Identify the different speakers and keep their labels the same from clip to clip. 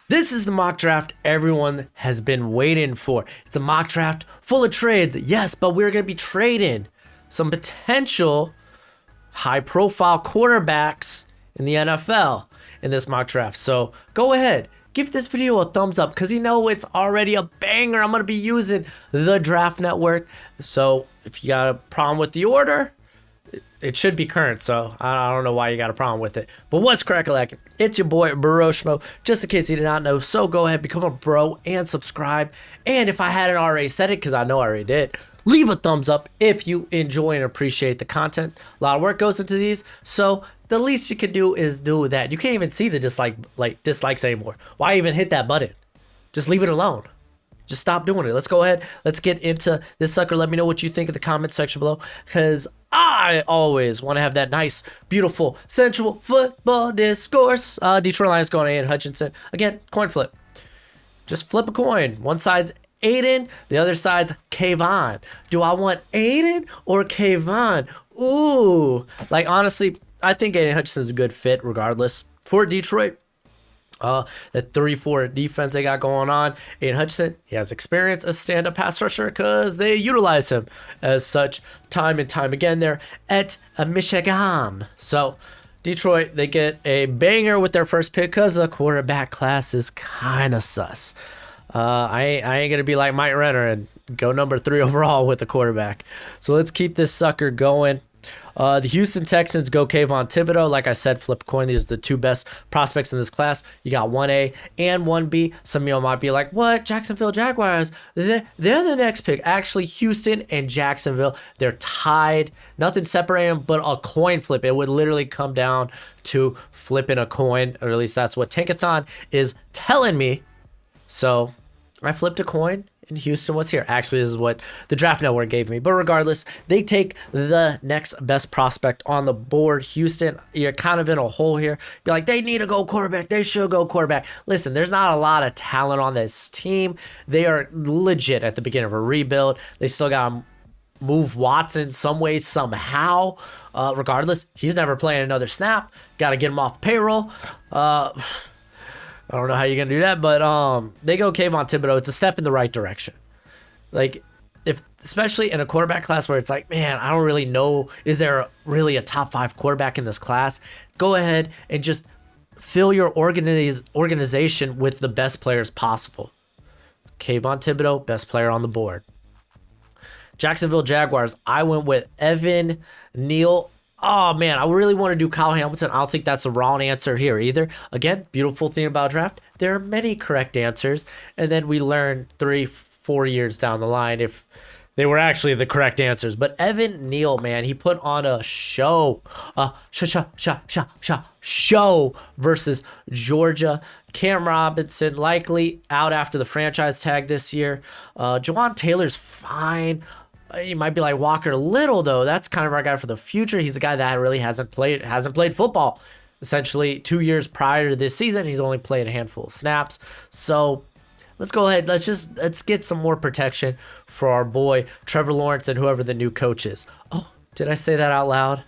Speaker 1: This is the mock draft everyone has been waiting for. It's a mock draft full of trades, yes, but we're going to be trading some potential high-profile quarterbacks in the NFL in this mock draft. So go ahead, give this video a thumbs up because you know it's already a banger. I'm going to be using the Draft Network. So if you got a problem with the order, it should be current, so I don't know why you got a problem with it. But what's crack-a-lackin'? It's your boy, Broshmo. Just in case you did not know, so go ahead, become a bro, and subscribe. And if I hadn't already said it, because I know I already did, leave a thumbs up if you enjoy and appreciate the content. A lot of work goes into these, so the least you can do is do that. You can't even see the dislikes anymore. Why even hit that button? Just leave it alone. Just stop doing it. Let's go ahead. Let's get into this sucker. Let me know what you think in the comment section below, because I always want to have that nice, beautiful, sensual football discourse. Detroit Lions going to Aiden Hutchinson. Again, coin flip. Just flip a coin. One side's Aiden, the other side's Kayvon. Do I want Aiden or Kayvon? Ooh. Like, honestly, I think Aiden Hutchinson's a good fit regardless for Detroit. The 3-4 defense they got going on. Aiden Hutchinson, he has experience as stand-up pass rusher because they utilize him as such time and time again there at Michigan. So Detroit, they get a banger with their first pick because the quarterback class is kind of sus. I ain't going to be like Mike Renner and go number 3 overall with the quarterback. So let's keep this sucker going. The Houston Texans go Kayvon Thibodeau. Like I said, flip a coin. These are the 2 best prospects in this class. You got 1A and 1B. Some of you might be like, what? Jacksonville Jaguars? They're the next pick. Actually, Houston and Jacksonville, they're tied. Nothing separating them but a coin flip. It would literally come down to flipping a coin, or at least that's what Tankathon is telling me. So I flipped a coin. And Houston was here. Actually, this is what the Draft Network gave me. But regardless, they take the next best prospect on the board. Houston, you're kind of in a hole here. You're like, they need to go quarterback. They should go quarterback. Listen, there's not a lot of talent on this team. They are legit at the beginning of a rebuild. They still got to move Watson some way, somehow. Regardless, he's never playing another snap. Got to get him off payroll. I don't know how you're going to do that, but they go Kayvon Thibodeau. It's a step in the right direction. Like, especially in a quarterback class where it's like, man, I don't really know, is there really a top 5 quarterback in this class? Go ahead and just fill your organization with the best players possible. Kayvon Thibodeau, best player on the board. Jacksonville Jaguars, I went with Evan Neal. Oh, man, I really want to do Kyle Hamilton. I don't think that's the wrong answer here either. Again, beautiful thing about draft, there are many correct answers, and then we learn 3-4 years down the line if they were actually the correct answers. But Evan Neal, man, he put on a show, show versus Georgia. Cam Robinson likely out after the franchise tag this year. Jawan Taylor's fine. You might be like Walker Little, though. That's kind of our guy for the future. He's a guy that really hasn't played football. Essentially, 2 years prior to this season, he's only played a handful of snaps. So let's go ahead. Let's get some more protection for our boy Trevor Lawrence and whoever the new coach is. Oh, did I say that out loud?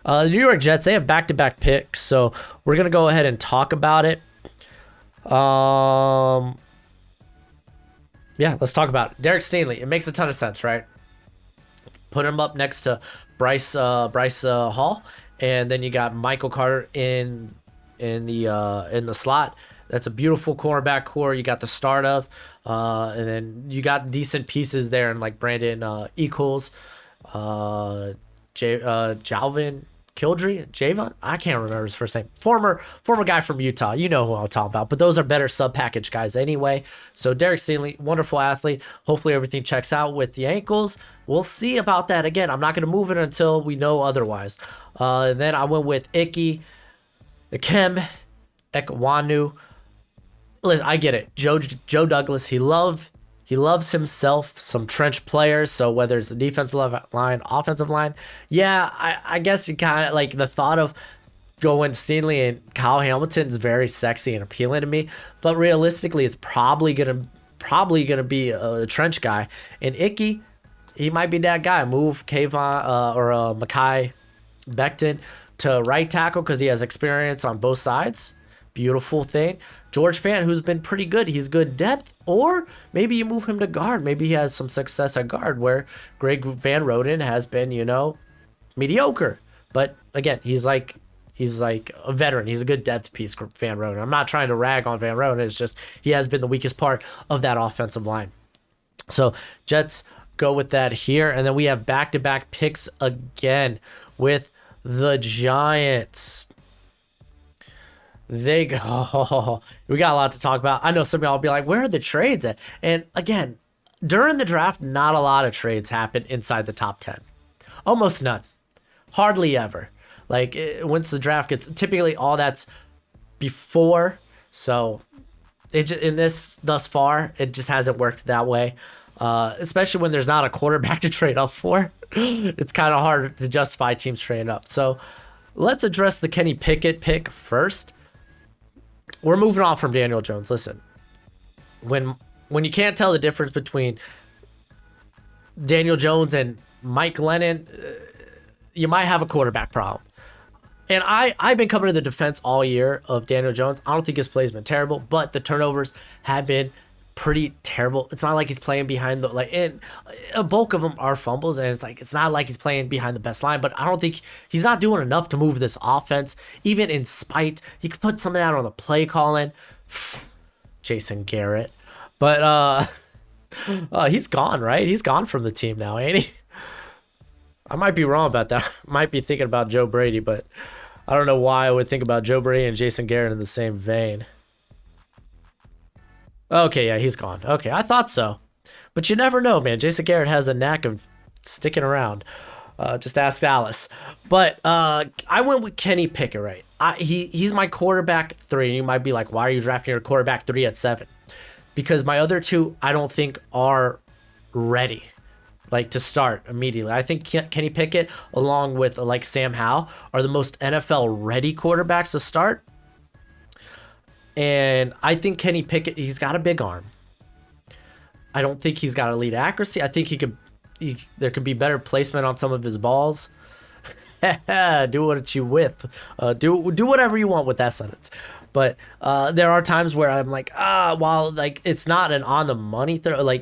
Speaker 1: The New York Jets, they have back-to-back picks, so we're gonna go ahead and talk about it. Yeah, let's talk about it. Derek Stingley. It makes a ton of sense, right? Put him up next to Bryce Hall, and then you got Michael Carter in the slot. That's a beautiful cornerback core. You got the start of, and then you got decent pieces there, and like Brandon Equals, Jalvin Javon, I can't remember his first name. Former guy from Utah. You know who I'm talking about. But those are better sub-package guys anyway. So Derek Stingley, wonderful athlete. Hopefully everything checks out with the ankles. We'll see about that. Again, I'm not going to move it until we know otherwise. And then I went with Ikem Ekwonu. Listen, I get it. Joe Douglas, he loves himself some trench players, so whether it's the defensive line, offensive line, yeah, I guess you kind of like the thought of going Stingley and Kyle Hamilton is very sexy and appealing to me, but realistically, it's probably gonna be a trench guy. And Icky, he might be that guy. Move Kayvon or Mekhi Becton to right tackle because he has experience on both sides. beautiful thing. George Fant, who's been pretty good. He's good depth. Or maybe you move him to guard. Maybe he has some success at guard where Greg Van Roten has been, mediocre. But again, he's like a veteran. He's a good depth piece, Van Roten. I'm not trying to rag on Van Roten. It's just he has been the weakest part of that offensive line. So Jets go with that here. And then we have back-to-back picks again with the Giants. We got a lot to talk about. I know some of y'all will be like, where are the trades at? And again, during the draft, not a lot of trades happen inside the top 10. Almost none. Hardly ever. Like, once the draft gets, typically all that's before. So, in this thus far, it just hasn't worked that way. Especially when there's not a quarterback to trade up for. It's kind of hard to justify teams trading up. So, let's address the Kenny Pickett pick first. We're moving on from Daniel Jones. Listen, when you can't tell the difference between Daniel Jones and Mike Lennon, you might have a quarterback problem. And I've been coming to the defense all year of Daniel Jones. I don't think his play has been terrible, but the turnovers have been pretty terrible. It's not like he's playing behind and a bulk of them are fumbles, and it's not like he's playing behind the best line, but I don't think he's not doing enough to move this offense, even in spite. You could put some of that on the play calling. Jason Garrett. But he's gone, right? He's gone from the team now, ain't he? I might be wrong about that. I might be thinking about Joe Brady, but I don't know why I would think about Joe Brady and Jason Garrett in the same vein. Okay, yeah, he's gone. Okay, I thought so. But you never know, man. Jason Garrett has a knack of sticking around. Just ask Alice. But I went with Kenny Pickett, right? He's my quarterback 3. And you might be like, why are you drafting your quarterback 3 at 7? Because my other 2, I don't think are ready, to start immediately. I think Kenny Pickett, along with Sam Howell, are the most NFL-ready quarterbacks to start. And I think Kenny Pickett, he's got a big arm. I don't think he's got elite accuracy. I think there could be better placement on some of his balls. Do what you with. Do whatever you want with that sentence. But there are times where I'm like, while it's not an on the money throw,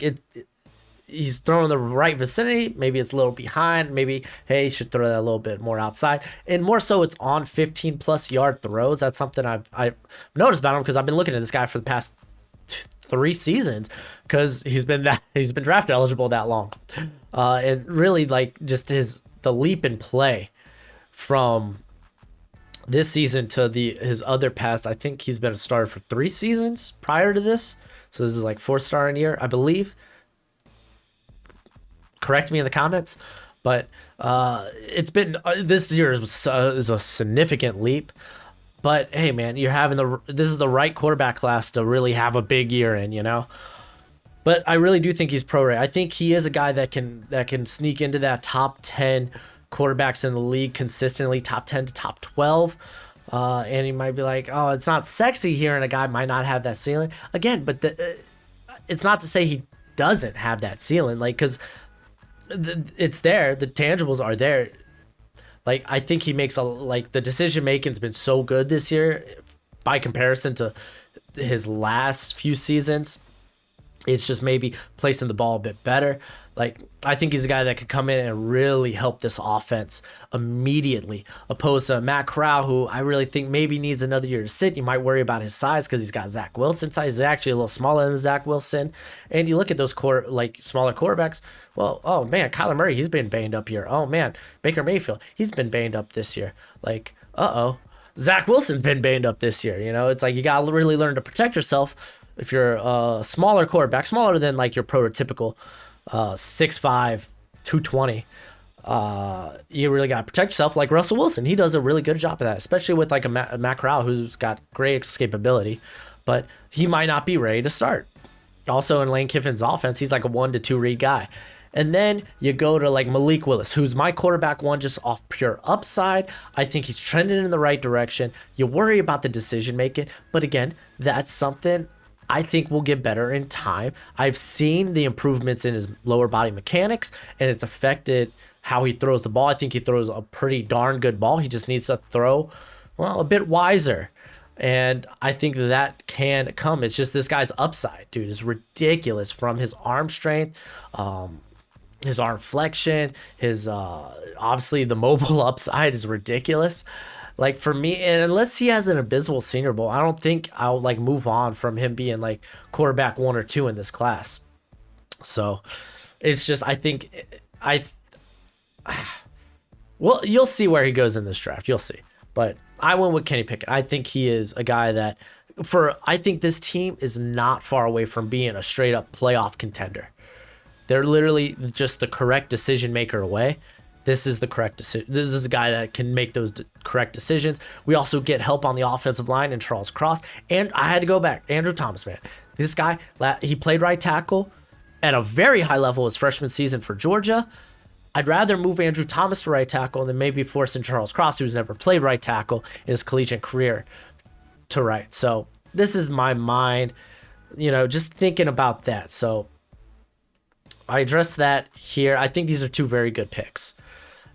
Speaker 1: he's throwing the right vicinity. Maybe it's a little behind. Maybe, hey, he should throw that a little bit more outside. And more so, it's on 15-plus yard throws. That's something I've noticed about him because I've been looking at this guy for the past 3 seasons because he's been draft eligible that long. And really, just the leap in play from this season to his other past. I think he's been a starter for 3 seasons prior to this. So this is 4th starting year, I believe. Correct me in the comments, but it's been this year is a significant leap. But hey, man, this is the right quarterback class to really have a big year in, But I really do think he's pro-ready. I think he is a guy that can sneak into that top 10 quarterbacks in the league consistently, top 10 to top 12. And he might be like, oh, it's not sexy here, and a guy might not have that ceiling again. But it's not to say he doesn't have that ceiling, because. It's there. The tangibles are there. I think he makes the decision making's been so good this year by comparison to his last few seasons. It's just maybe placing the ball a bit better. I think he's a guy that could come in and really help this offense immediately, opposed to Matt Corral, who I really think maybe needs another year to sit. You might worry about his size because he's got Zach Wilson size. He's actually a little smaller than Zach Wilson. And you look at those smaller quarterbacks. Well, oh man, Kyler Murray, he's been banged up here. Oh man, Baker Mayfield, he's been banged up this year. Zach Wilson's been banged up this year. It's you got to really learn to protect yourself if you're a smaller quarterback, smaller than your prototypical 6'5", 220. You really got to protect yourself. Like Russell Wilson, he does a really good job of that, especially with a Matt Corral who's got great escapability, but he might not be ready to start. Also in Lane Kiffin's offense, he's a 1 to 2 read guy. And then you go to Malik Willis, who's my quarterback 1 just off pure upside. I think he's trending in the right direction. You worry about the decision making, but again, that's something I think will get better in time. I've seen the improvements in his lower body mechanics, and it's affected how he throws the ball. I think he throws a pretty darn good ball. He just needs to throw, a bit wiser. And I think that can come. It's just this guy's upside, dude, is ridiculous from his arm strength, his arm flexion, his obviously the mobile upside is ridiculous. Like for me, and unless he has an abysmal Senior Bowl, I don't think I'll like move on from him being like quarterback 1 or 2 in this class. So it's just, I think well, you'll see where he goes in this draft. You'll see. But I went with Kenny Pickett. I think he is a guy that I think this team is not far away from being a straight up playoff contender. They're literally just the correct decision maker away. This is the correct decision. This is a guy that can make those correct decisions. We also get help on the offensive line in Charles Cross. And I had to go back. Andrew Thomas, man. This guy, he played right tackle at a very high level his freshman season for Georgia. I'd rather move Andrew Thomas to right tackle than maybe forcing Charles Cross, who's never played right tackle in his collegiate career, to right. So this is my mind, just thinking about that. So I addressed that here. I think these are 2 very good picks.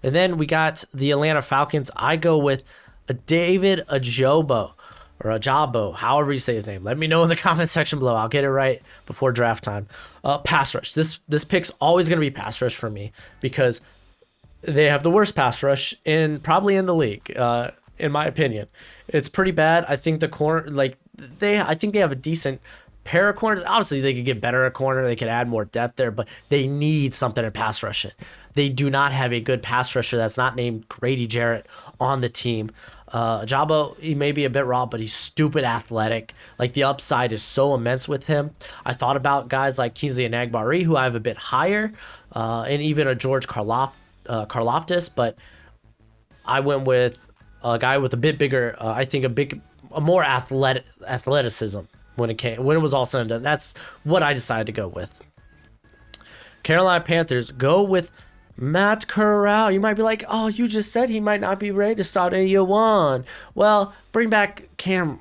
Speaker 1: And then we got the Atlanta Falcons. I go with a David Ojabo, or Ajabo, however you say his name. Let me know in the comment section below. I'll get it right before draft time. Pass rush. This pick's always going to be pass rush for me because they have the worst pass rush probably in the league, in my opinion. It's pretty bad. I think the corner, I think they have a decent pair of corners. Obviously, they could get better at corner. They could add more depth there, but they need something in pass rushing. They do not have a good pass rusher that's not named Grady Jarrett on the team. Jabo, he may be a bit raw, but he's stupid athletic. Like, the upside is so immense with him. I thought about guys like Kingsley Enagbari, who I have a bit higher, and even a George Karlaftis, but I went with a guy with a bit bigger, I think a more athleticism when it was all said and done. That's what I decided to go with. Carolina Panthers go with Matt Corral. You might be like, oh, you just said he might not be ready to start in year 1. Well, bring back Cam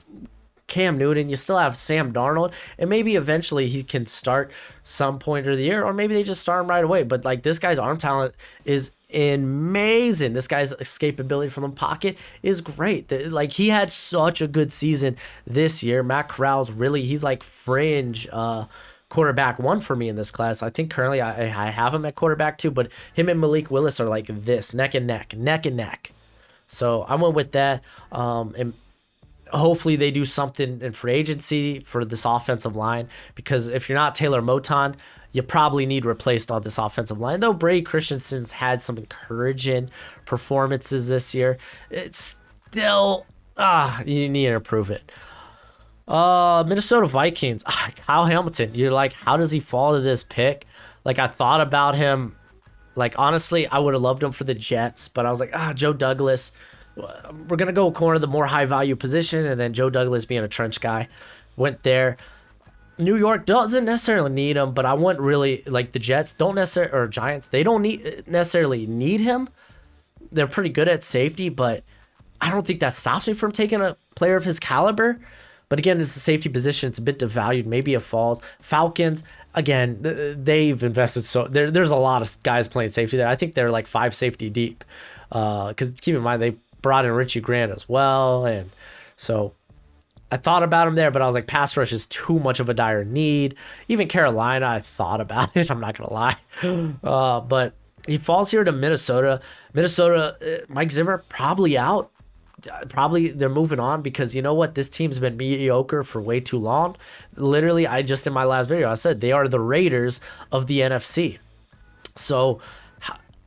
Speaker 1: Newton. You still have Sam Darnold, and maybe eventually he can start some point of the year, or maybe they just start him right away. But like, this guy's arm talent is amazing. This guy's escapability from the pocket is great. Like, he had such a good season this year. Matt Corral's he's like fringe quarterback 1 for me in this class. I think currently I have him at quarterback 2, but him and Malik Willis are like this, neck and neck. So I went with that. And hopefully they do something in free agency for this offensive line, because if you're not Taylor Moton, you probably need replaced on this offensive line. Though Brady Christensen's had some encouraging performances this year, it's still, you need to improve it. Minnesota Vikings. Kyle Hamilton. You're like, how does he fall to this pick? Like, I thought about him. Like, honestly, I would have loved him for the Jets, but I was like, Joe Douglas. We're going to go corner, the more high value position, and then Joe Douglas being a trench guy. Went there. New York doesn't necessarily need him, but I want really, like, the Jets don't necessarily, or Giants, they don't necessarily need him. They're pretty good at safety, but I don't think that stops me from taking a player of his caliber. But again, it's a safety position. It's a bit devalued. Maybe it falls. Falcons, again, they've invested there's a lot of guys playing safety there. I think they're like 5 safety deep. Because keep in mind, they brought in Richie Grant as well. And so I thought about him there, but I was like, pass rush is too much of a dire need. Even Carolina, I thought about it. I'm not going to lie. But he falls here to Minnesota. Mike Zimmer, probably out. Probably they're moving on, because you know what? This team's been mediocre for way too long. Literally, in my last video, I said they are the Raiders of the NFC. So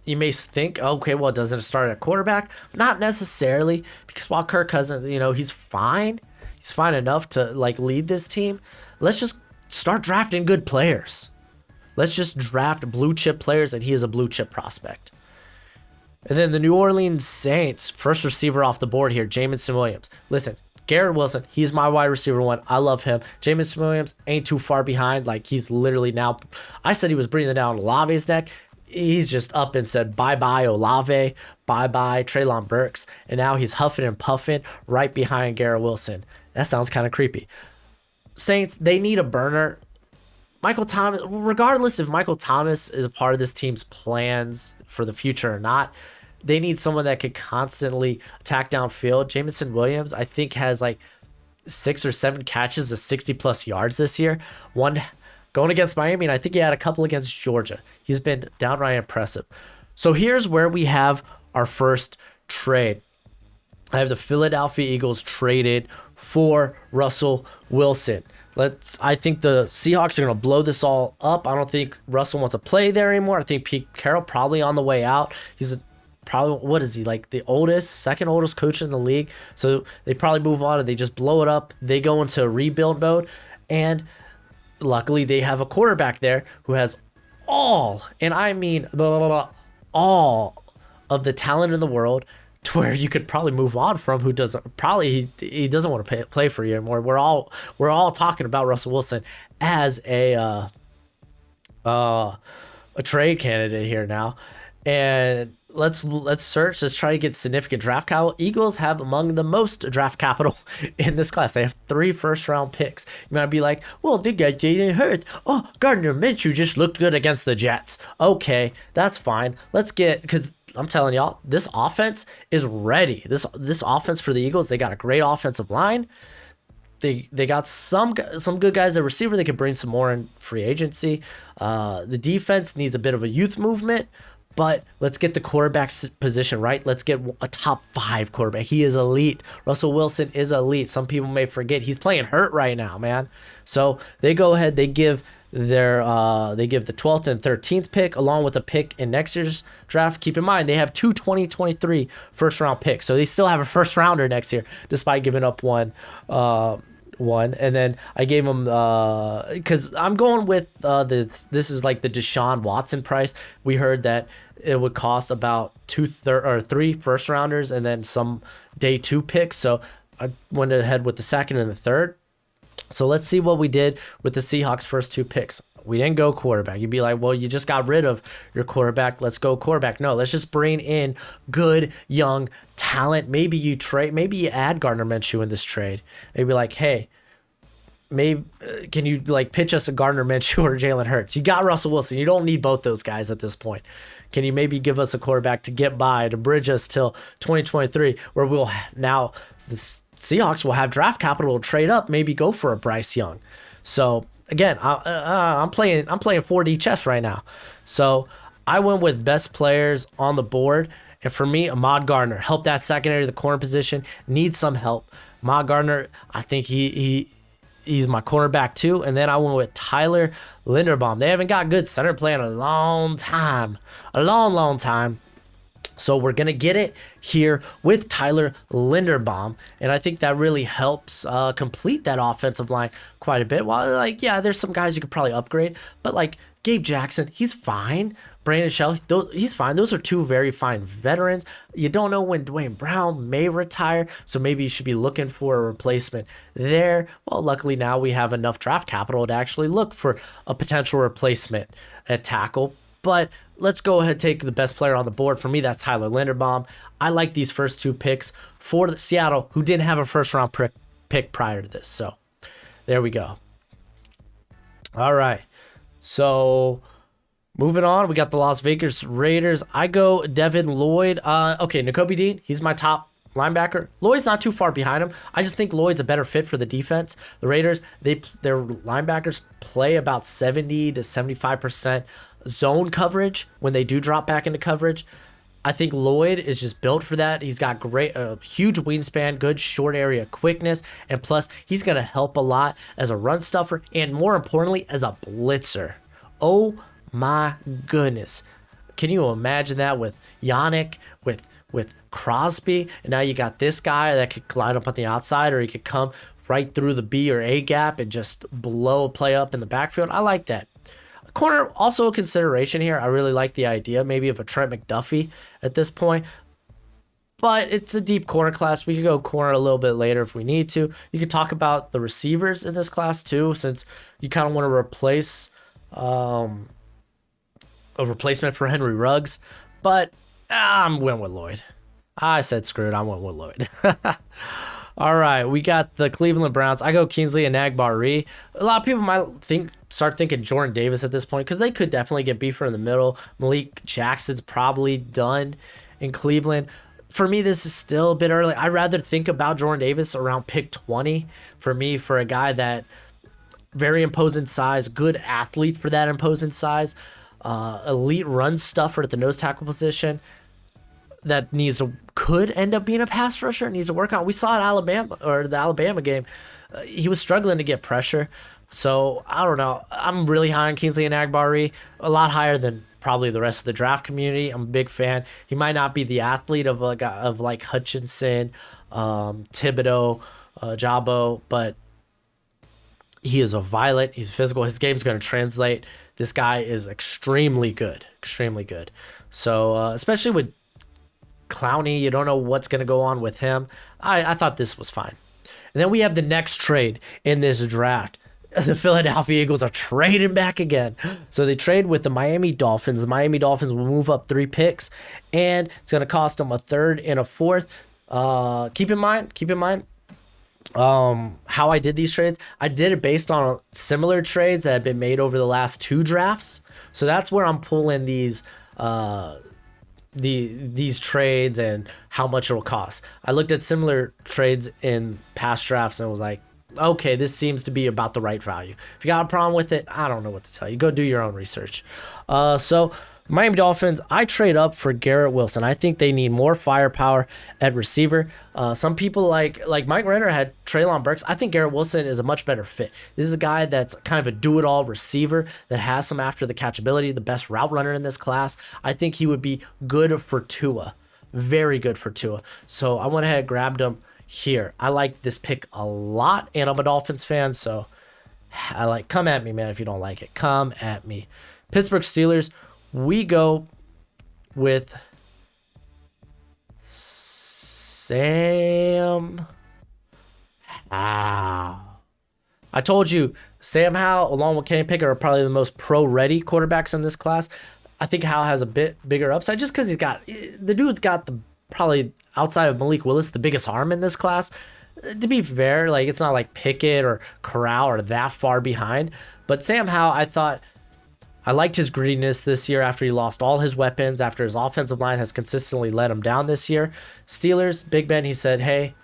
Speaker 1: you may think, okay, well, doesn't it start at quarterback? Not necessarily, because while Kirk Cousins, he's fine. He's fine enough to like lead this team. Let's just start drafting good players. Let's just draft blue chip players, and he is a blue chip prospect. And then the New Orleans Saints, first receiver off the board here, Jamison Williams. Listen, Garrett Wilson, he's my wide receiver 1. I love him. Jamison Williams ain't too far behind. Like, he's literally now, I said he was breathing down Olave's neck. He's just up and said, bye-bye Olave, bye-bye Treylon Burks. And now he's huffing and puffing right behind Garrett Wilson. That sounds kind of creepy. Saints, they need a burner. Michael Thomas, regardless if Michael Thomas is a part of this team's plans for the future or not, they need someone that could constantly attack downfield. Jamison Williams, I think, has like 6 or 7 catches of 60+ yards this year. One going against Miami, and I think he had a couple against Georgia. He's been downright impressive. So here's where we have our first trade. I have the Philadelphia Eagles traded for Russell Wilson. I think the Seahawks are going to blow this all up. I don't think Russell wants to play there anymore. I think Pete Carroll probably on the way out. He's probably, what is he, like the second oldest coach in the league? So they probably move on and they just blow it up. They go into rebuild mode. And luckily they have a quarterback there who has all, and I mean all of the talent in the world, to where you could probably move on from, who doesn't probably he doesn't want to play for you anymore. We're all talking about Russell Wilson as a trade candidate here now. And let's search. Let's try to get significant draft capital. Eagles have among the most draft capital in this class. They have 3 first-round picks. You might be like, well, they got Jalen Hurts. Oh, Gardner Minshew just looked good against the Jets. Okay, that's fine. Let's get, because I'm telling y'all, this offense is ready. This offense for the Eagles, they got a great offensive line. They got some good guys at receiver. They could bring some more in free agency. The defense needs a bit of a youth movement, but let's get the quarterback position right. Let's get a top 5 quarterback. He is elite. Russell Wilson is elite. Some people may forget he's playing hurt right now, man. So they go ahead. They give they give the 12th and 13th pick along with a pick in next year's draft. Keep in mind, they have 2 2023 first round picks. So they still have a first rounder next year, despite giving up one. And then I gave them, because I'm going with this is like the Deshaun Watson price. We heard that it would cost about 3 first rounders and then some day 2 picks. So I went ahead with the 2nd and the 3rd. So let's see what we did with the Seahawks' first 2 picks. We didn't go quarterback. You'd be like, well, you just got rid of your quarterback. Let's go quarterback. No, let's just bring in good young talent. Maybe you add Gardner Minshew in this trade. Maybe like, hey, can you like pitch us a Gardner Minshew or Jalen Hurts? You got Russell Wilson. You don't need both those guys at this point. Can you maybe give us a quarterback to get by, to bridge us till 2023, where we'll now the Seahawks will have draft capital to trade up, maybe go for a Bryce Young. So again, I'm playing 4D chess right now. So I went with best players on the board, and for me, Ahmad Gardner helped that secondary, the corner position needs some help. Ahmad Gardner, I think he's my cornerback too. And then I went with Tyler Linderbaum. They haven't got good center play in a long time. So we're going to get it here with Tyler Linderbaum. And I think that really helps complete that offensive line quite a bit. Well, like, yeah, there's some guys you could probably upgrade. But like Gabe Jackson, he's fine. Brandon Shell, he's fine. Those are 2 very fine veterans. You don't know when Dwayne Brown may retire, so maybe you should be looking for a replacement there. Well, luckily now we have enough draft capital to actually look for a potential replacement at tackle. But let's go ahead and take the best player on the board. For me, that's Tyler Linderbaum. I like these first 2 picks for Seattle, who didn't have a first-round pick prior to this. So there we go. All right. So moving on, we got the Las Vegas Raiders. I go Devin Lloyd. Okay, Nakobe Dean, he's my top linebacker. Lloyd's not too far behind him. I just think Lloyd's a better fit for the defense. The Raiders, their linebackers play about 70 to 75% zone coverage when they do drop back into coverage. I think Lloyd is just built for that. He's got huge wingspan, good short area quickness, and plus he's going to help a lot as a run stuffer and more importantly as a blitzer. Oh my goodness. Can you imagine that with Yannick, with Crosby, and now you got this guy that could line up on the outside, or he could come right through the B or A gap and just blow a play up in the backfield? I like that. Corner, also a consideration here. I really like the idea maybe of a Trent McDuffie at this point. But it's a deep corner class. We could go corner a little bit later if we need to. You could talk about the receivers in this class too, since you kind of want to replace a replacement for Henry Ruggs. But I'm went with Lloyd. I said screw it. I went with Lloyd. All right, we got the Cleveland Browns. I go Kingsley and Nagbari. A lot of people might start thinking Jordan Davis at this point because they could definitely get beefer in the middle. Malik Jackson's probably done in Cleveland. for me, this is still a bit early. I'd rather think about Jordan Davis around pick 20 for me, for a guy that very imposing size, good athlete for that imposing size, elite run stuffer at the nose tackle position that could end up being a pass rusher, needs to work on. We saw at Alabama, or the Alabama game, he was struggling to get pressure. So I don't know. I'm really high on Kingsley Enagbare, a lot higher than probably the rest of the draft community. I'm a big fan. He might not be the athlete of like Hutchinson, Thibodeau, Jabo, but he is a violent. He's physical. His game's going to translate. This guy is extremely good. Extremely good. So especially with Clowney, you don't know what's going to go on with him. I thought this was fine. And then we have the next trade in this draft. The Philadelphia Eagles are trading back again. So they trade with the Miami Dolphins. The Miami Dolphins will move up 3 picks, and it's going to cost them a 3rd and a 4th. Keep in mind, how I did these trades. I did it based on similar trades that have been made over the last 2 drafts. So that's where I'm pulling these trades and how much it'll cost. I looked at similar trades in past drafts and was like, okay, this seems to be about the right value. If you got a problem with it, I don't know what to tell you. Go do your own research. So Miami Dolphins, I trade up for Garrett Wilson. I think they need more firepower at receiver. Some people like Mike Renner had Treylon Burks. I think Garrett Wilson is a much better fit. This is a guy that's kind of a do-it-all receiver that has some after the catch ability, the best route runner in this class. I think he would be good for Tua. Very good for Tua. So I went ahead and grabbed him here. I like this pick a lot, and I'm a Dolphins fan, so come at me, man, if you don't like it. Come at me. Pittsburgh Steelers, we go with Sam Howell. I told you, Sam Howell, along with Kenny Pickett, are probably the most pro-ready quarterbacks in this class. I think Howell has a bit bigger upside just because the dude's got probably outside of Malik Willis, the biggest arm in this class. To be fair, it's not like Pickett or Corral are that far behind. But Sam Howell, I liked his grittiness this year after he lost all his weapons, after his offensive line has consistently let him down this year. Steelers, Big Ben, he said, hey,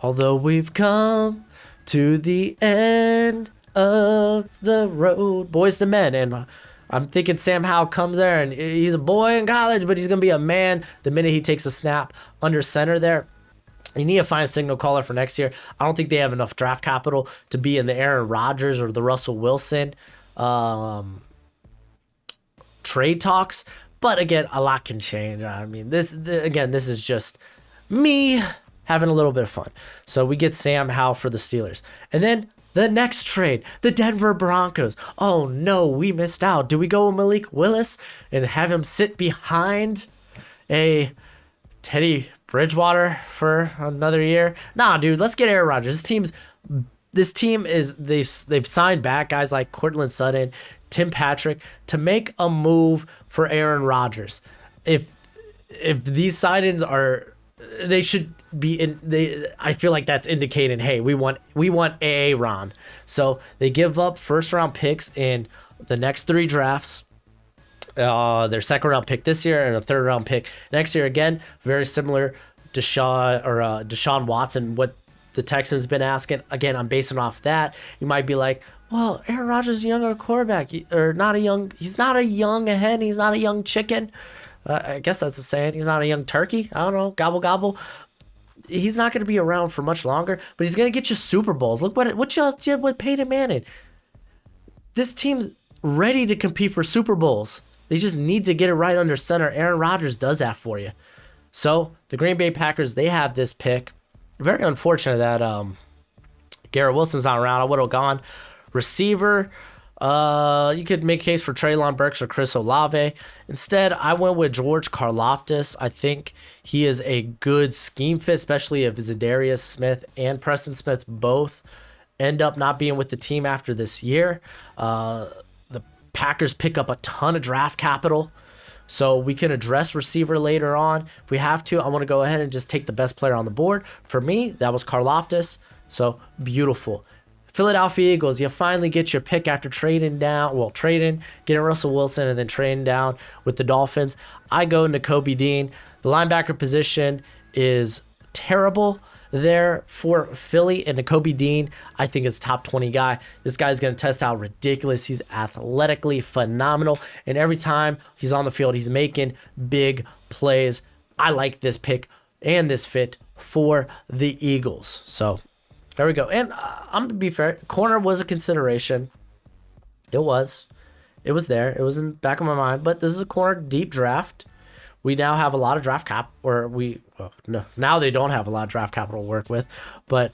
Speaker 1: although we've come to the end of the road, boys to men. And I'm thinking Sam Howell comes there, and he's a boy in college, but he's going to be a man the minute he takes a snap under center there. You need to find a signal caller for next year. I don't think they have enough draft capital to be in the Aaron Rodgers or the Russell Wilson trade talks. But again, a lot can change. I mean, this is just me having a little bit of fun. So we get Sam Howell for the Steelers. And then the next trade, the Denver Broncos. Oh no, we missed out. Do we go with Malik Willis and have him sit behind a Teddy Bridgewater for another year? Nah, dude, let's get Aaron Rodgers. This team is they've signed back guys like Courtland Sutton, Tim Patrick to make a move for Aaron Rodgers. If these signings they should be I feel like that's indicating, hey, we want Aaron. So they give up first round picks in the next 3 drafts. Their 2nd round pick this year and a 3rd round pick next year. Again, very similar Deshaun Watson, what the Texans been asking. Again, I'm basing off that. You might be like, well, Aaron Rodgers is a younger quarterback, he's not a young hen, he's not a young chicken. I guess that's the saying. He's not a young turkey. I don't know. Gobble, gobble. He's not going to be around for much longer, but he's going to get you Super Bowls. Look what y'all did with Peyton Manning. This team's ready to compete for Super Bowls. They just need to get it right under center. Aaron Rodgers does that for you. So the Green Bay Packers, they have this pick. Very unfortunate that Garrett Wilson's not around. I would have gone receiver. You could make a case for Treylon Burks or Chris Olave. Instead, I went with George Karlaftis. I think he is a good scheme fit, especially if Zadarius Smith and Preston Smith both end up not being with the team after this year. The Packers pick up a ton of draft capital, so we can address receiver later on. If we have to, I want to go ahead and just take the best player on the board. For me, that was Karlaftis, so beautiful. Philadelphia Eagles, you finally get your pick after getting Russell Wilson and then trading down with the Dolphins. I go into Kobe Dean. The linebacker position is terrible there for Philly, and Kobe Dean, I think, is a top 20 guy. This guy's going to test out ridiculous. He's athletically phenomenal, and every time he's on the field, he's making big plays. I like this pick and this fit for the Eagles. So there we go. And I'm going to be fair, corner was a consideration. It was there. It was in the back of my mind, but this is a corner deep draft. We now have a lot of draft cap, now they don't have a lot of draft capital to work with, but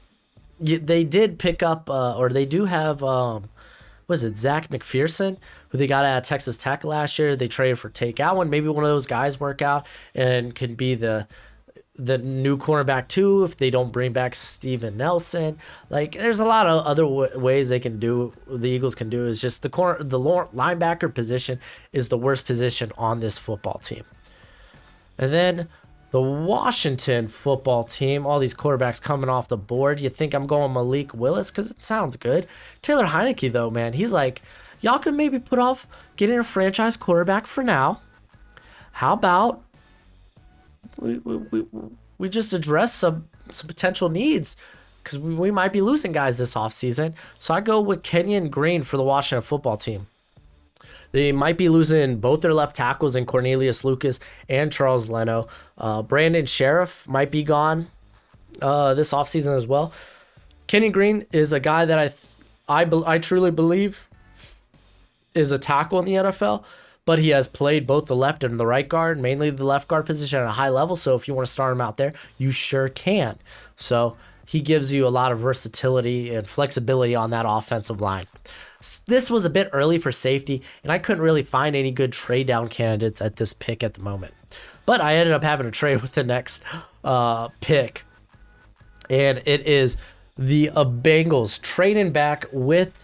Speaker 1: they did pick up, or they do have, Zach McPherson, who they got at Texas Tech last year. They traded for Take Allen. Maybe one of those guys work out and can be the new cornerback too if they don't bring back Steven Nelson. Like, there's a lot of other ways the Eagles can do. Is just the linebacker position is the worst position on this football team. And then the Washington football team, all these quarterbacks coming off the board. You think I'm going Malik Willis because it sounds good. Taylor Heineke, though, man, he's like, y'all can maybe put off getting a franchise quarterback for now. How about we just address some potential needs, because we might be losing guys this offseason. So I go with Kenyan Green for the Washington football team. They might be losing both their left tackles in Cornelius Lucas and Charles Leno. Brandon Sheriff might be gone this offseason as well. Kenny Green is a guy that I truly believe is a tackle in the NFL, but he has played both the left and the right guard, mainly the left guard position at a high level. So if you want to start him out there, you sure can. So he gives you a lot of versatility and flexibility on that offensive line. This was a bit early for safety, and I couldn't really find any good trade down candidates at this pick at the moment. But I ended up having to trade with the next pick, and it is the Bengals trading back with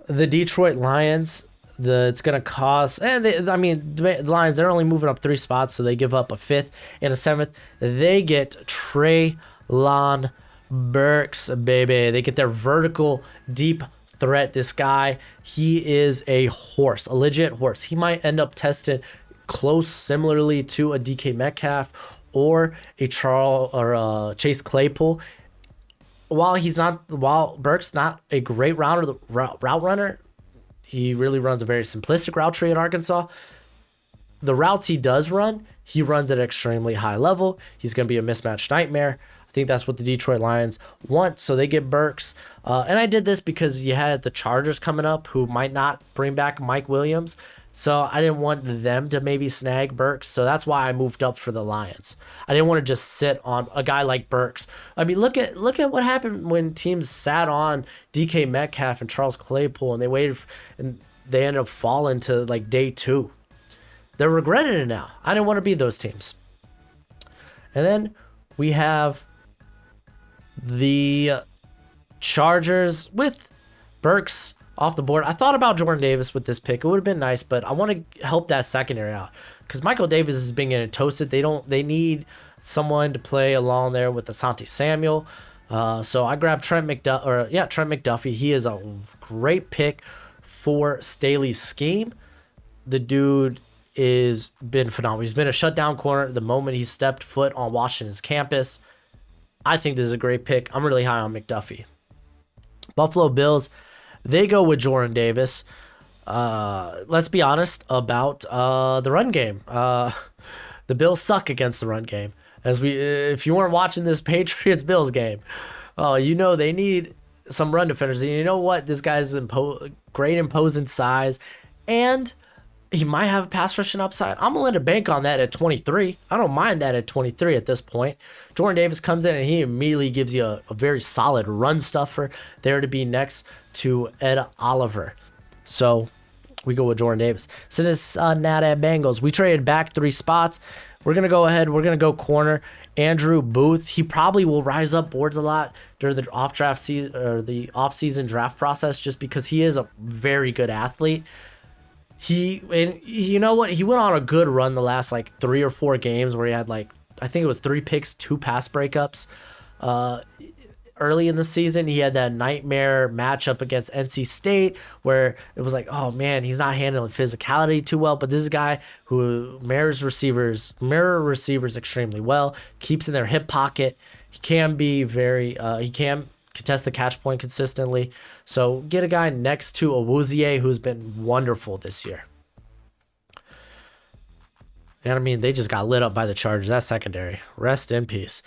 Speaker 1: the Detroit Lions. It's going to cost, and the Lions, they're only moving up 3 spots, so they give up a 5th and a 7th. They get Treylon Burks, baby. They get their vertical deep threat. This guy, he is a horse, a legit horse. He might end up tested close, similarly to a DK Metcalf or a Chase Claypool. While Burks not a great route runner, he really runs a very simplistic route tree in Arkansas. The routes he does run, he runs at an extremely high level. He's going to be a mismatch nightmare. I think that's what the Detroit Lions want, so they get Burks. And I did this because you had the Chargers coming up, who might not bring back Mike Williams. So I didn't want them to maybe snag Burks, so that's why I moved up for the Lions. I didn't want to just sit on a guy like Burks. I mean, look at what happened when teams sat on DK Metcalf and Charles Claypool, and they waited, and they ended up falling to like day 2. They're regretting it now. I didn't want to be those teams. And then we have the Chargers with Burks off the board. I thought about Jordan Davis with this pick. It would have been nice, but I want to help that secondary out because Michael Davis is being getting toasted. They need someone to play along there with Asante Samuel. So I grabbed Trent McDuffie. He is a great pick for Staley's scheme. The dude is been phenomenal. He's been a shutdown corner the moment he stepped foot on Washington's campus. I think this is a great pick. I'm really high on McDuffie. Buffalo Bills, they go with Jordan Davis. Let's be honest about the run game. The Bills suck against the run game. If you weren't watching this Patriots-Bills game, they need some run defenders. And you know what? This guy's great imposing size, and he might have a pass rushing upside. I'm willing to bank on that at 23. I don't mind that at 23 at this point. Jordan Davis comes in and he immediately gives you a very solid run stuffer there to be next to Ed Oliver. So we go with Jordan Davis. Cincinnati Bengals. We traded back 3 spots. We're going to go ahead. We're going to go corner. Andrew Booth. He probably will rise up boards a lot during the off-season draft process just because he is a very good athlete. You know what? He went on a good run the last 3 or 4 games where he had I think it was 3 picks, 2 pass breakups. early in the season, he had that nightmare matchup against NC State where it was like, oh man, he's not handling physicality too well. But this is a guy who mirrors receivers extremely well, keeps in their hip pocket. He can be he can contest the catch point consistently. So get a guy next to Awuzie who's been wonderful this year. And I mean, they just got lit up by the Chargers. That secondary. Rest in peace.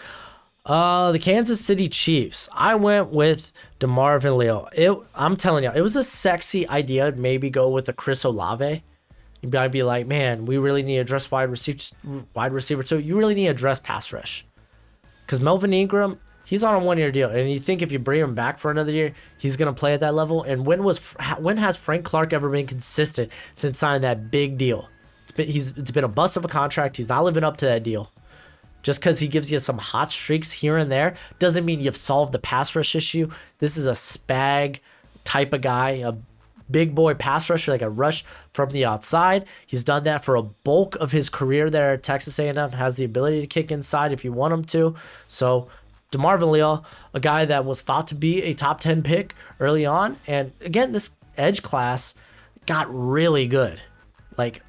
Speaker 1: The Kansas City Chiefs. I went with Marvin Leo. I'm telling you, it was a sexy idea to maybe go with the Chris Olave. You might be like, man, we really need to address wide receiver too. You really need to address pass rush. Because Melvin Ingram, he's on a 1-year deal. And you think if you bring him back for another year, he's going to play at that level? And when has Frank Clark ever been consistent since signing that big deal? It's been a bust of a contract. He's not living up to that deal. Just because he gives you some hot streaks here and there doesn't mean you've solved the pass rush issue. This is a spag type of guy, a big boy pass rusher, like a rush from the outside. He's done that for a bulk of his career there at Texas A&M. Has the ability to kick inside if you want him to. So DeMarvin Leal, a guy that was thought to be a top 10 pick early on. And again, this edge class got really good. Like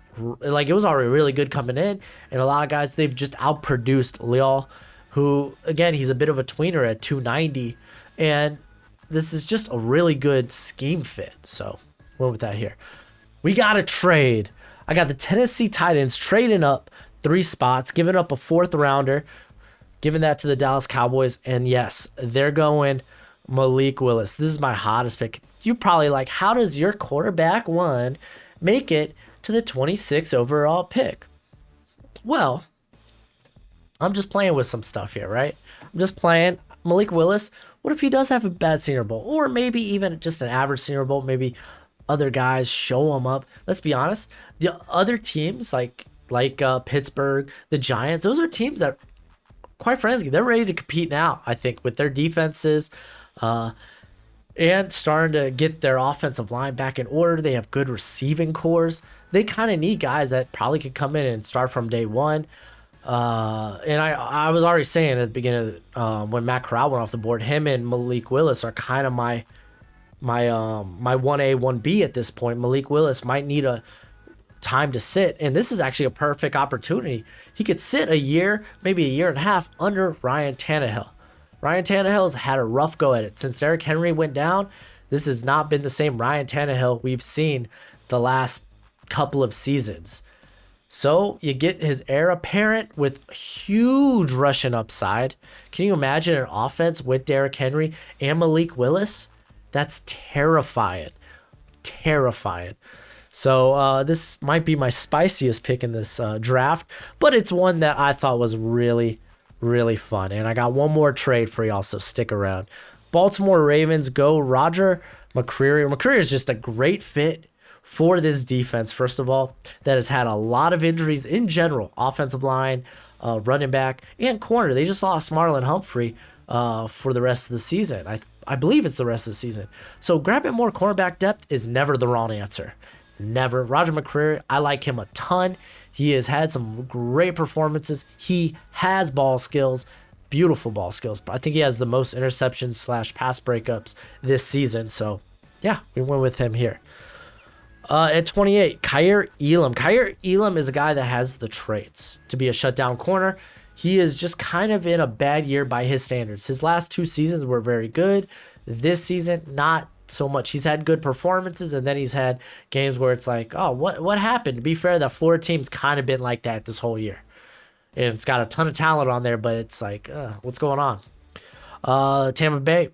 Speaker 1: it was already really good coming in, and a lot of guys, they've just outproduced Leal, who, again, he's a bit of a tweener at 290, and this is just a really good scheme fit. So went with that here. We got a trade. I got the Tennessee Titans trading up 3 spots, giving up a 4th rounder, giving that to the Dallas Cowboys, and yes, they're going Malik Willis. This is my hottest pick. You're probably like, how does your quarterback one make it to the 26th overall pick? Well, I'm just playing with some stuff here, right? I'm just playing Malik Willis. What if he does have a bad Senior Bowl, or maybe even just an average Senior Bowl? Maybe other guys show him up. Let's be honest, the other teams like Pittsburgh, the Giants, those are teams that, quite frankly, they're ready to compete now, I think, with their defenses and starting to get their offensive line back in order. They have good receiving cores. They kind of need guys that probably could come in and start from day one. And I was already saying at the beginning when Matt Corral went off the board, him and Malik Willis are kind of my 1A, 1B at this point. Malik Willis might need a time to sit, and this is actually a perfect opportunity. He could sit a year, maybe a year and a half under Ryan Tannehill. Ryan Tannehill's had a rough go at it. Since Derrick Henry went down, this has not been the same Ryan Tannehill we've seen the last couple of seasons. So you get his heir apparent with huge rushing upside. Can you imagine an offense with Derrick Henry and Malik Willis? That's terrifying. Terrifying. So this might be my spiciest pick in this draft, but it's one that I thought was really, really fun. And I got one more trade for y'all, so stick around. Baltimore Ravens go Roger McCreary. McCreary is just a great fit for this defense, first of all, that has had a lot of injuries in general. Offensive line, running back, and corner. They just lost Marlon Humphrey for the rest of the season. I believe it's the rest of the season. So grabbing more cornerback depth is never the wrong answer. Never. Roger McCreary, I like him a ton. He has had some great performances. He has ball skills, beautiful ball skills. But I think he has the most interceptions / pass breakups this season. So, yeah, we went with him here. At 28, Kair Elam. Kair Elam is a guy that has the traits to be a shutdown corner. He is just kind of in a bad year by his standards. His last 2 seasons were very good. This season, not so much. He's had good performances, and then he's had games where it's like, oh, what happened? To be fair, the Florida team's kind of been like that this whole year. And it's got a ton of talent on there, but it's like, what's going on? Tampa Bay,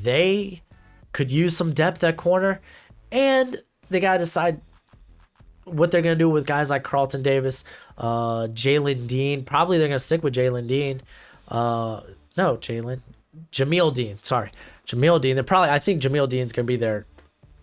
Speaker 1: they could use some depth at corner, and they got to decide what they're going to do with guys like Carlton Davis, Jalen Dean. Probably they're going to stick with Jamil Dean. Sorry. Jamil Dean. I think Jamil Dean's going to be their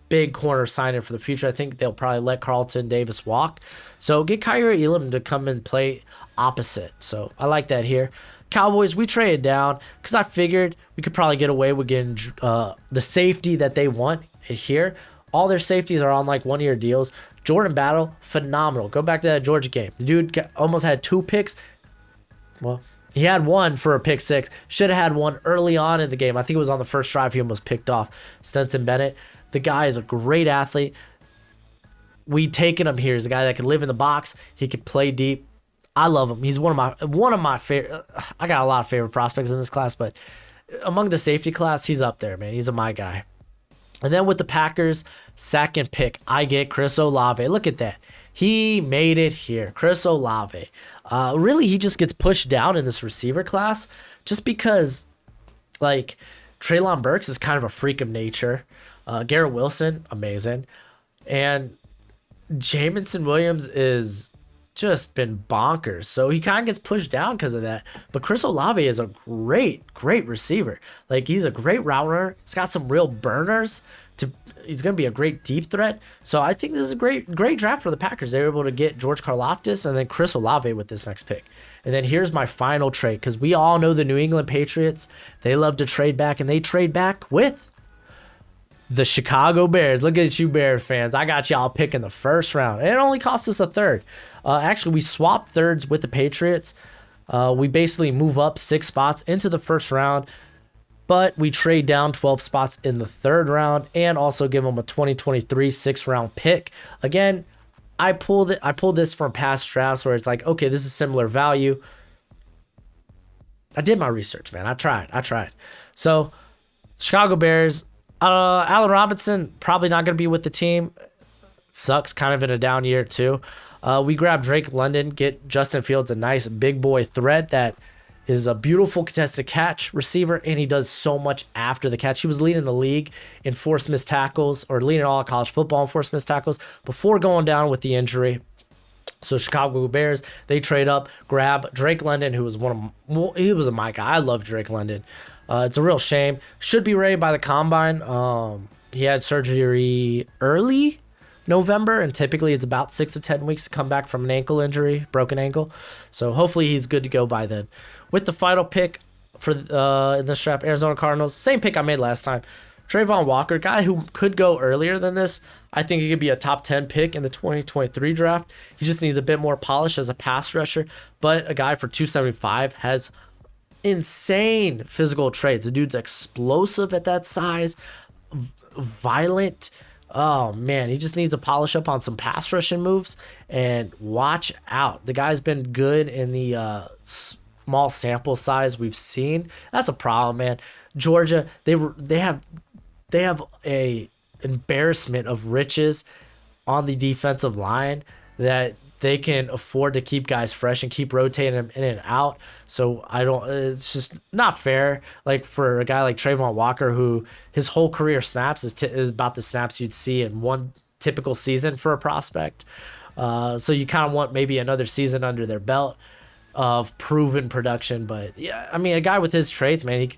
Speaker 1: big corner signing for the future. I think they'll probably let Carlton Davis walk. So get Kair Elam to come and play opposite. So I like that here. Cowboys, we traded down because I figured we could probably get away with getting the safety that they want here. All their safeties are on like 1-year deals. Jordan Battle, phenomenal. Go back to that Georgia game. The dude almost had 2 picks. Well, He had one for a pick six. Should have had one early on in the game. I think it was on the first drive. He almost picked off Stetson Bennett. The guy is a great athlete. We taking him here. He's a guy that can live in the box. He can play deep. I love him. He's one of my favorite. I got a lot of favorite prospects in this class, but among the safety class, he's up there, man. He's my guy. And then with the Packers, second pick, I get Chris Olave. Look at that. He made it here. Chris Olave. Really, he just gets pushed down in this receiver class just because, like, Treylon Burks is kind of a freak of nature. Garrett Wilson, amazing. And Jameson Williams is just been bonkers. So he kind of gets pushed down because of that. But Chris Olave is a great receiver. Like, he's a great route runner. He's got some real burners. He's going to be a great deep threat. So I think this is a great draft for the Packers. They were able to get George Karlaftis and then Chris Olave with this next pick. And then here's my final trade, because we all know the New England Patriots, they love to trade back, and they trade back with the Chicago Bears. Look at you, Bear fans. I got y'all picking the first round. And it only cost us a third. Actually, we swapped thirds with the Patriots. We basically move up 6 spots into the first round, but we trade down 12 spots in the third round and also give them a 2023 6th-round pick. Again, I pulled this from past drafts where it's like, okay, this is similar value. I did my research, man. I tried. So, Chicago Bears, Allen Robinson, probably not going to be with the team. Sucks, kind of in a down year too. We grab Drake London, get Justin Fields, a nice big boy threat that is a beautiful contested catch receiver, and he does so much after the catch. He was leading the league in forced missed tackles, or leading all of college football in forced missed tackles before going down with the injury. So Chicago Bears, they trade up, grab Drake London, who was he was my guy. I love Drake London. It's a real shame. Should be ready by the combine. He had surgery early November, and typically it's about 6 to 10 weeks to come back from an ankle injury, broken ankle. So hopefully he's good to go by then. With the final pick for in this draft, Arizona Cardinals, same pick I made last time. Trayvon Walker, guy who could go earlier than this. I think he could be a top 10 pick in the 2023 draft. He just needs a bit more polish as a pass rusher, but a guy for 275 has insane physical traits. The dude's explosive at that size, violent. Oh, man, he just needs to polish up on some pass rushing moves, and watch out. The guy's been good in the small sample size we've seen. That's a problem, man. Georgia, they have a embarrassment of riches on the defensive line that they can afford to keep guys fresh and keep rotating them in and out. So it's just not fair. Like, for a guy like Trayvon Walker, who his whole career snaps is about the snaps you'd see in one typical season for a prospect. So you kind of want maybe another season under their belt of proven production. But yeah, I mean, a guy with his traits, man,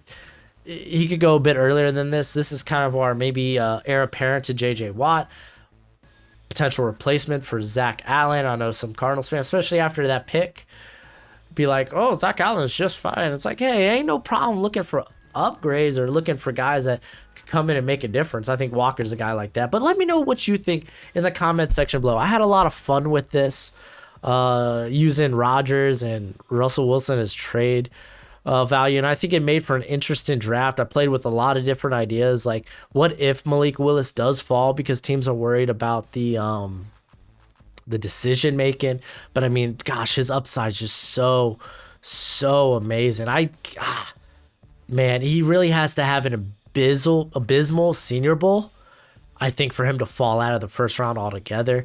Speaker 1: he could go a bit earlier than this. This is kind of our maybe heir apparent to J.J. Watt. Potential replacement for Zach Allen. I know some Cardinals fans, especially after that pick, be like, oh, Zach Allen's just fine. It's like, hey, ain't no problem looking for upgrades or looking for guys that could come in and make a difference. I think Walker's a guy like that. But let me know what you think in the comment section below. I had a lot of fun with this, using Rodgers and Russell Wilson as trade value, and I think it made for an interesting draft. I played with a lot of different ideas, like what if Malik Willis does fall because teams are worried about the decision making. But I mean, gosh, his upside is just so amazing. Man, he really has to have an abysmal Senior Bowl, I think, for him to fall out of the first round altogether.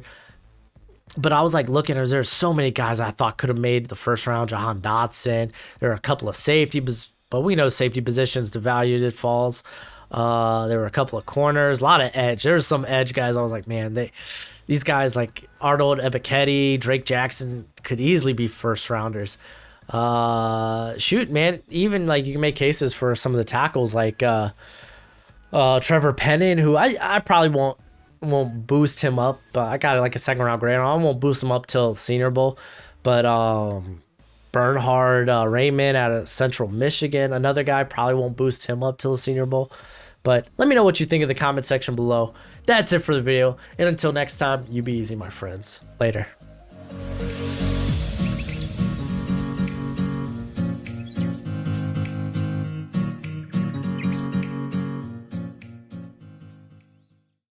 Speaker 1: But I was like looking, there's so many guys I thought could have made the first round. Jahan Dotson. There are a couple of safeties, but we know safety positions devalued, it falls. There were a couple of corners, a lot of edge. There's some edge guys. I was like, man, these guys like Arnold Ebiketie, Drake Jackson could easily be first rounders. Shoot, man, even like you can make cases for some of the tackles like Trevor Penning, who I probably won't boost him up. I got like a 2nd round grade. I won't boost him up till Senior Bowl. But Bernhard Raymond out of Central Michigan, another guy, probably won't boost him up till the Senior Bowl. But let me know what you think in the comment section below. That's it for the video. And until next time, you be easy, my friends. Later.